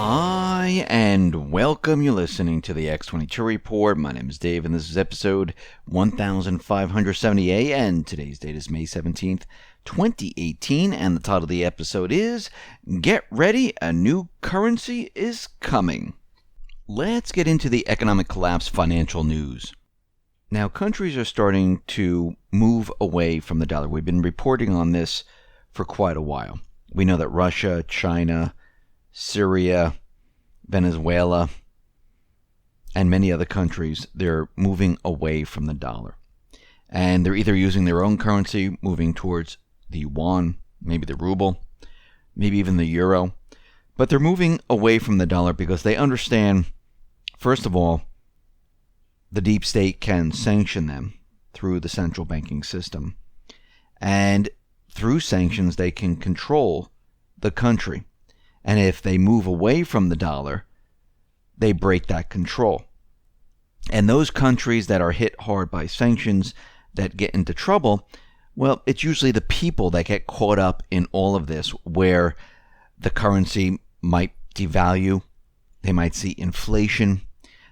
Hi, and welcome. You're listening to the X22 Report. My name is Dave, and this is episode 1578, and today's date is May 17th, 2018, and the title of the episode is, Get Ready, a New Currency is Coming. Let's get into the economic collapse financial news. Now, countries are starting to move away from the dollar. We've been reporting on this for quite a while. We know that Russia, China, Syria, Venezuela, and many other countries, they're moving away from the dollar. And they're either using their own currency, moving towards the yuan, maybe the ruble, maybe even the euro. But they're moving away from the dollar because they understand, first of all, the deep state can sanction them through the central banking system. And through sanctions, they can control the country. And if they move away from the dollar, they break that control. And those countries that are hit hard by sanctions, that get into trouble, well, it's usually the people that get caught up in all of this, where the currency might devalue, they might see inflation,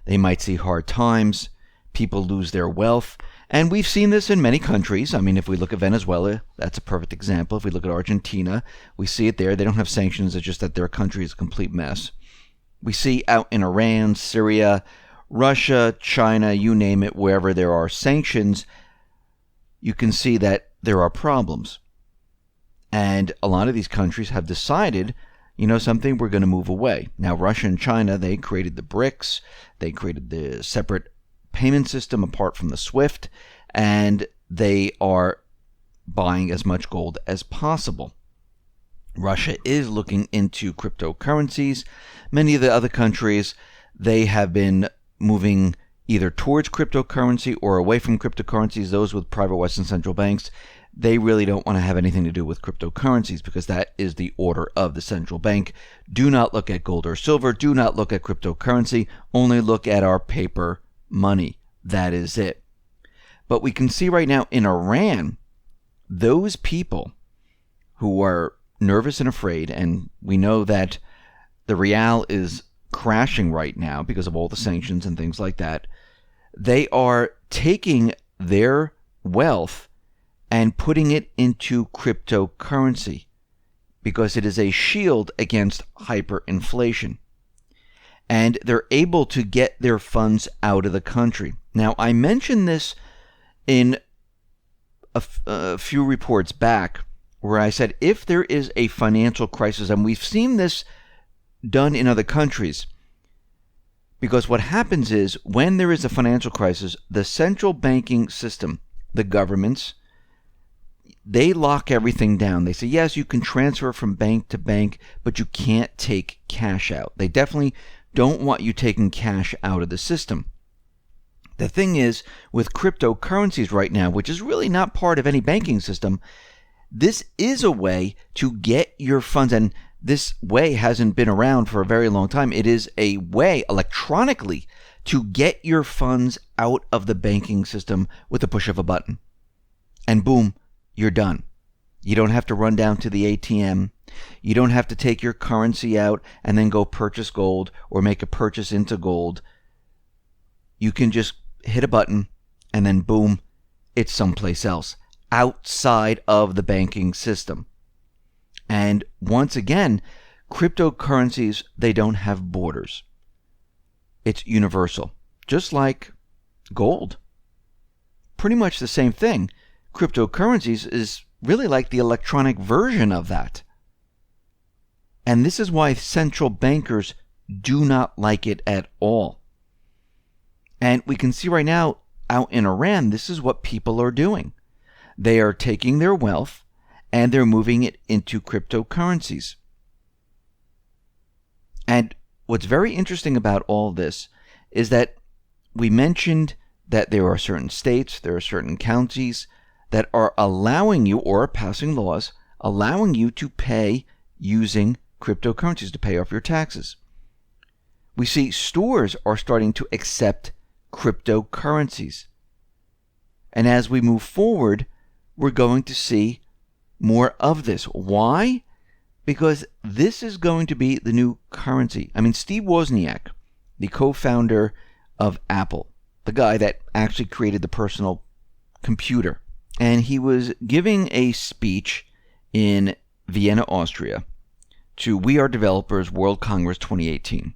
they might see hard times, people lose their wealth. And we've seen this in many countries. I mean, if we look at Venezuela, that's a perfect example. If we look at Argentina, we see it there. They don't have sanctions. It's just that their country is a complete mess. We see out in Iran, Syria, Russia, China, you name it, wherever there are sanctions, you can see that there are problems. And a lot of these countries have decided, you know something, we're going to move away. Now, Russia and China, they created the BRICS. They created the separate payment system apart from the SWIFT, and they are buying as much gold as possible. Russia is looking into cryptocurrencies. Many of the other countries, they have been moving either towards cryptocurrency or away from cryptocurrencies. Those with private Western central banks, they really don't want to have anything to do with cryptocurrencies because that is the order of the central bank. Do not look at gold or silver. Do not look at cryptocurrency. Only look at our paper money. That is it. But we can see right now in Iran, those people who are nervous and afraid, and we know that the rial is crashing right now because of all the sanctions and things like that, they are taking their wealth and putting it into cryptocurrency because it is a shield against hyperinflation. And they're able to get their funds out of the country. Now, I mentioned this in a few reports back where I said if there is a financial crisis, and we've seen this done in other countries, because what happens is when there is a financial crisis, the central banking system, the governments, they lock everything down. They say, yes, you can transfer from bank to bank, but you can't take cash out. They definitely don't want you taking cash out of the system. The thing is, with cryptocurrencies right now, which is really not part of any banking system, this is a way to get your funds, and this way hasn't been around for a very long time. It is a way electronically to get your funds out of the banking system with the push of a button. And boom, you're done. You don't have to run down to the ATM. You don't have to take your currency out and then go purchase gold or make a purchase into gold. You can just hit a button and then boom, it's someplace else outside of the banking system. And once again, cryptocurrencies, they don't have borders. It's universal, just like gold. Pretty much the same thing. Cryptocurrencies is really like the electronic version of that. And this is why central bankers do not like it at all. And we can see right now out in Iran, this is what people are doing. They are taking their wealth and they're moving it into cryptocurrencies. And what's very interesting about all this is that we mentioned that there are certain states, there are certain counties that are allowing you or are passing laws allowing you to pay using cryptocurrencies to pay off your taxes. We see stores are starting to accept cryptocurrencies. And as we move forward, we're going to see more of this. Why? because this is going to be the new currency. I mean, Steve Wozniak, the co-founder of Apple, the guy that actually created the personal computer, and he was giving a speech in Vienna, Austria, to We Are Developers World Congress 2018.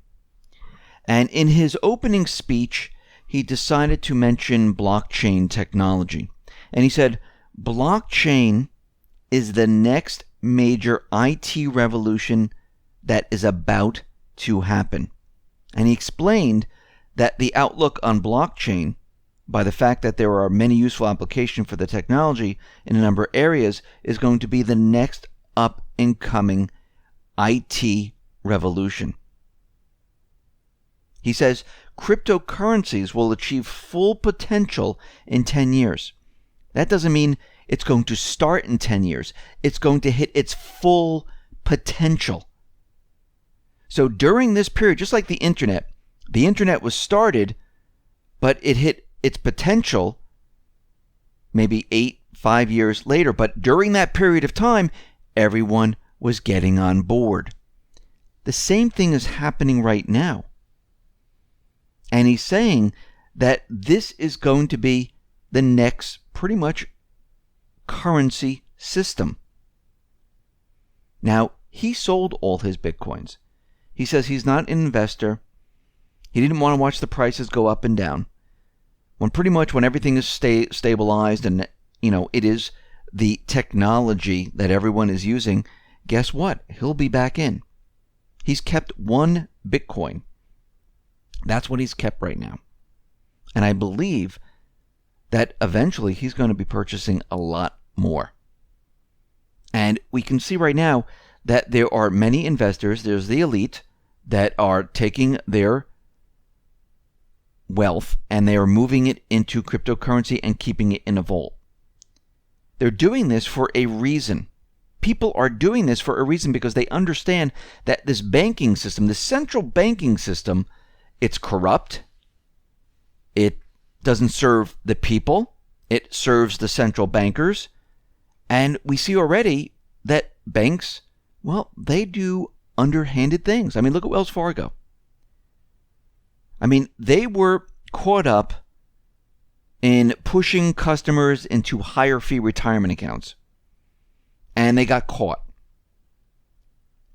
And in his opening speech, he decided to mention blockchain technology. And he said, blockchain is the next major IT revolution that is about to happen. And he explained that the outlook on blockchain, by the fact that there are many useful applications for the technology in a number of areas, is going to be the next up and coming IT revolution. He says cryptocurrencies will achieve full potential in 10 years. That doesn't mean it's going to start in 10 years. It's going to hit its full potential. So during this period, just like the internet was started, but it hit its potential maybe 5 years later. But during that period of time, everyone was getting on board. The same thing is happening right now. And he's saying that this is going to be the next pretty much currency system. Now, he sold all his Bitcoins. He says he's not an investor. He didn't want to watch the prices go up and down. When everything is stabilized and, it is the technology that everyone is using, guess what? He'll be back in. He's kept one Bitcoin. That's what he's kept right now. And I believe that eventually he's going to be purchasing a lot more. And we can see right now that there are many investors, there's the elite, that are taking their wealth and they are moving it into cryptocurrency and keeping it in a vault. They're doing this for a reason. People are doing this for a reason because they understand that this banking system, the central banking system, it's corrupt. It doesn't serve the people. It serves the central bankers. And we see already that banks, they do underhanded things. I mean, look at Wells Fargo. I mean, they were caught up in pushing customers into higher fee retirement accounts. And they got caught.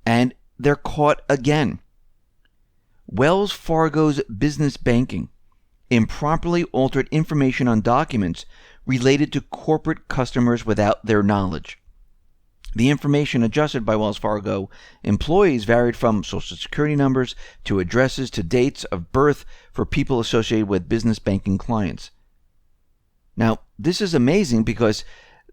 And they're caught again. Wells Fargo's business banking improperly altered information on documents related to corporate customers without their knowledge. The information adjusted by Wells Fargo employees varied from social security numbers to addresses to dates of birth for people associated with business banking clients. Now, this is amazing because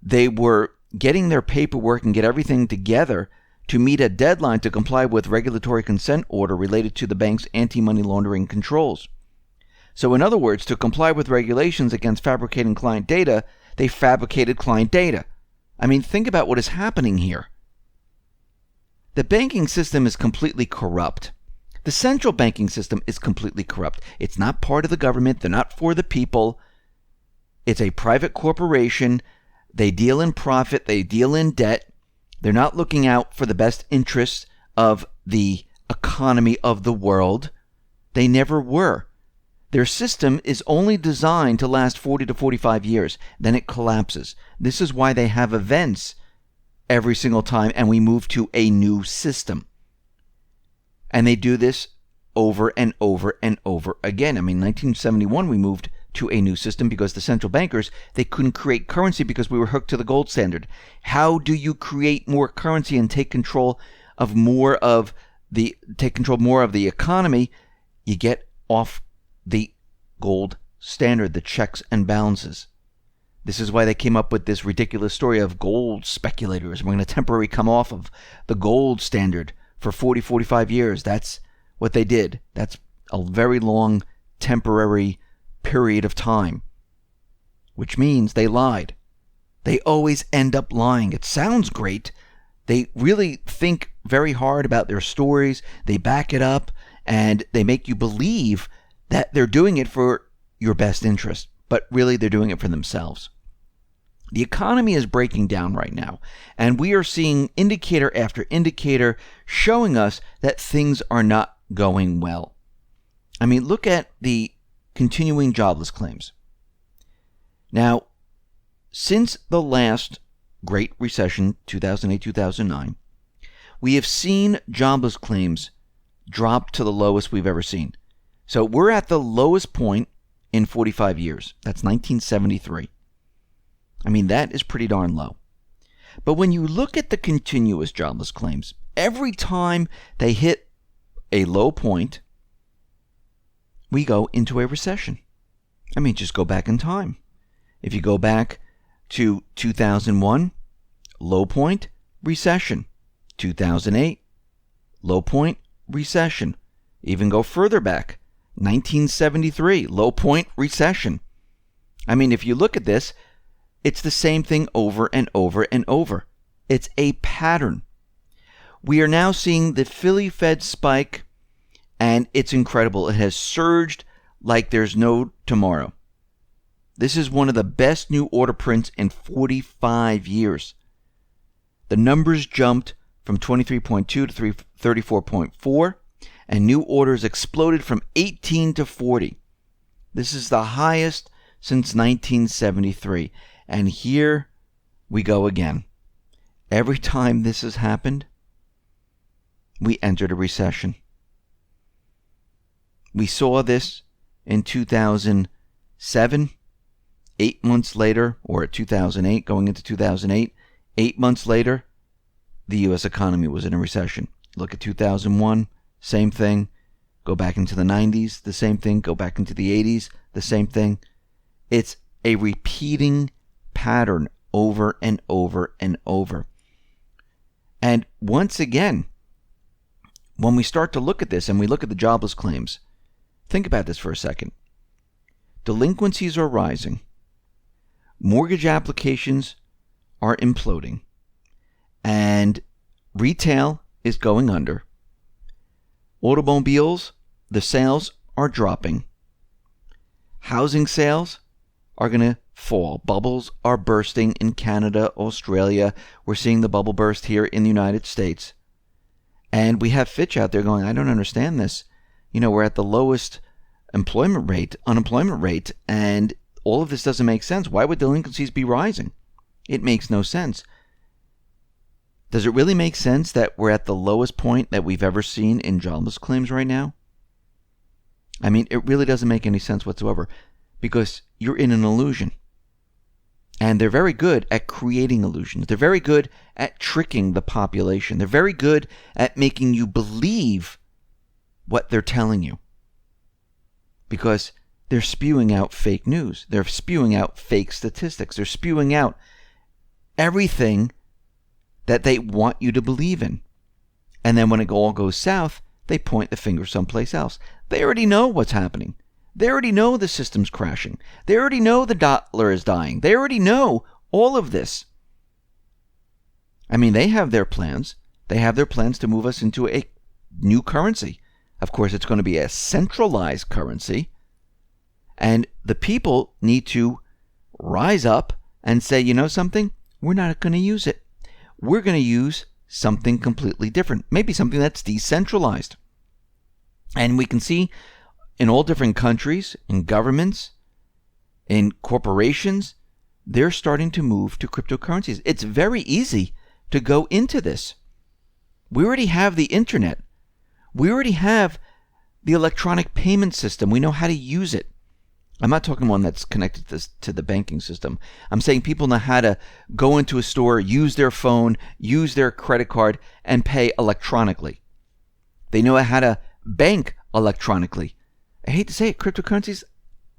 they were getting their paperwork and get everything together to meet a deadline to comply with regulatory consent order related to the bank's anti-money laundering controls. So in other words, to comply with regulations against fabricating client data, they fabricated client data. I mean, think about what is happening here. The banking system is completely corrupt. The central banking system is completely corrupt. It's not part of the government. They're not for the people. It's a private corporation. They deal in profit. They deal in debt. They're not looking out for the best interests of the economy of the world. They never were. Their system is only designed to last 40 to 45 years. Then it collapses. This is why they have events every single time and we move to a new system. And they do this over and over and over again. I mean, 1971 we moved to a new system because the central bankers, they couldn't create currency because we were hooked to the gold standard. How do you create more currency and take control more of the economy? You get off the gold standard, the checks and balances. This is why they came up with this ridiculous story of gold speculators. We're going to temporarily come off of the gold standard for 40, 45 years. That's what they did. That's a very long temporary period of time, which means they lied. They always end up lying. It sounds great. They really think very hard about their stories. They back it up and they make you believe that they're doing it for your best interest, but really they're doing it for themselves. The economy is breaking down right now, and we are seeing indicator after indicator showing us that things are not going well. I mean, look at the continuing jobless claims. Now, since the last Great Recession, 2008-2009, we have seen jobless claims drop to the lowest we've ever seen. So we're at the lowest point in 45 years. That's 1973. I mean, that is pretty darn low. But when you look at the continuous jobless claims, every time they hit a low point, we go into a recession. I mean, just go back in time. If you go back to 2001, low point, recession. 2008, low point, recession. Even go further back, 1973, low point, recession. I mean, if you look at this, it's the same thing over and over and over. It's a pattern. We are now seeing the Philly Fed spike, and it's incredible. It has surged like there's no tomorrow. This is one of the best new order prints in 45 years. The numbers jumped from 23.2 to 34.4, and new orders exploded from 18 to 40. This is the highest since 1973. And here we go again. Every time this has happened, we entered a recession. We saw this in 2007, 8 months later, or 2008, going into 2008, 8 months later, the U.S. economy was in a recession. Look at 2001, same thing. Go back into the 90s, the same thing. Go back into the 80s, the same thing. It's a repeating pattern over and over and over. And once again, when we start to look at this and we look at the jobless claims, think about this for a second. Delinquencies are rising. Mortgage applications are imploding. And retail is going under. Automobiles, the sales are dropping. Housing sales are going to fall. Bubbles are bursting in Canada, Australia. We're seeing the bubble burst here in the United States. And we have Fitch out there going, I don't understand this. You know, we're at the lowest unemployment rate, and all of this doesn't make sense. Why would delinquencies be rising? It makes no sense. Does it really make sense that we're at the lowest point that we've ever seen in jobless claims right now? I mean, it really doesn't make any sense whatsoever, because you're in an illusion. And they're very good at creating illusions. They're very good at tricking the population. They're very good at making you believe what they're telling you, because they're spewing out fake news. They're spewing out fake statistics. They're spewing out everything that they want you to believe in. And then when it all goes south, they point the finger someplace else. They already know what's happening. They already know the system's crashing. They already know the dollar is dying. They already know all of this. I mean, they have their plans. They have their plans to move us into a new currency. Of course, it's going to be a centralized currency. And the people need to rise up and say, you know something? We're not going to use it. We're going to use something completely different. Maybe something that's decentralized. And we can see in all different countries, in governments, in corporations, they're starting to move to cryptocurrencies. It's very easy to go into this. We already have the internet. We already have the electronic payment system. We know how to use it. I'm not talking one that's connected to the banking system. I'm saying people know how to go into a store, use their phone, use their credit card, and pay electronically. They know how to bank electronically. I hate to say it, cryptocurrencies,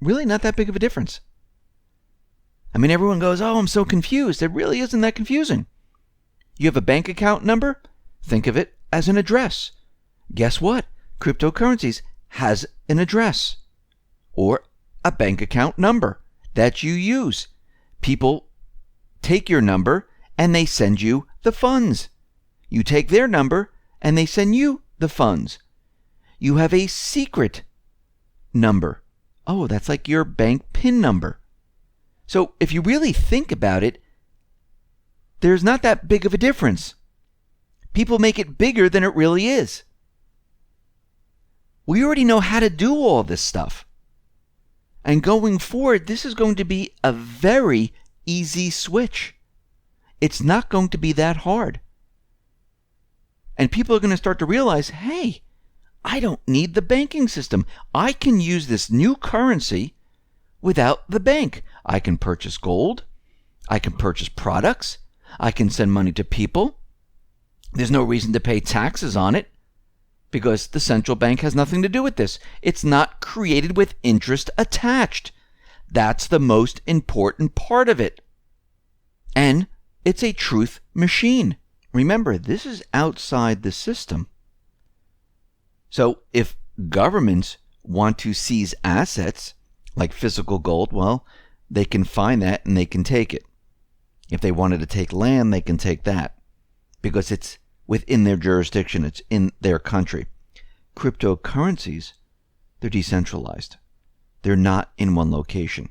really not that big of a difference. I mean, everyone goes, oh, I'm so confused. It really isn't that confusing. You have a bank account number? Think of it as an address. Guess what? Cryptocurrencies has an address or a bank account number that you use. People take your number and they send you the funds. You take their number and they send you the funds. You have a secret number. Oh, that's like your bank PIN number. So if you really think about it, there's not that big of a difference. People make it bigger than it really is. We already know how to do all this stuff. And going forward, this is going to be a very easy switch. It's not going to be that hard. And people are going to start to realize, hey, I don't need the banking system. I can use this new currency without the bank. I can purchase gold. I can purchase products. I can send money to people. There's no reason to pay taxes on it because the central bank has nothing to do with this. It's not created with interest attached. That's the most important part of it. And it's a truth machine. Remember, this is outside the system. So if governments want to seize assets like physical gold, well, they can find that and they can take it. If they wanted to take land, they can take that because it's within their jurisdiction. It's in their country. Cryptocurrencies, they're decentralized. They're not in one location.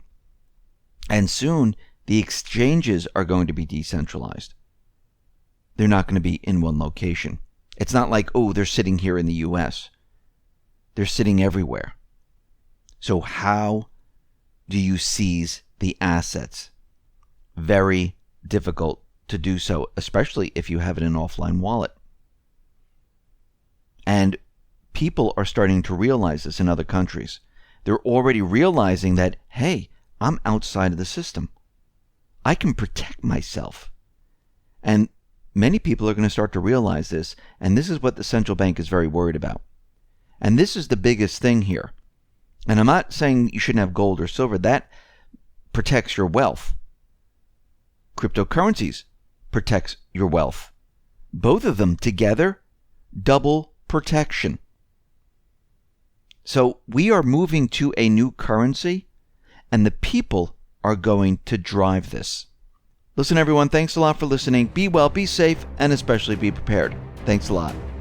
And soon, the exchanges are going to be decentralized. They're not going to be in one location. It's not like, oh, they're sitting here in the U.S. They're sitting everywhere. So how do you seize the assets? Very difficult to do so, especially if you have it in an offline wallet. And people are starting to realize this in other countries. They're already realizing that, hey, I'm outside of the system. I can protect myself. And many people are going to start to realize this, and this is what the central bank is very worried about. And this is the biggest thing here. And I'm not saying you shouldn't have gold or silver. That protects your wealth. Cryptocurrencies protects your wealth. Both of them together, double protection. So we are moving to a new currency, and the people are going to drive this. Listen, everyone, thanks a lot for listening. Be well, be safe, and especially be prepared. Thanks a lot.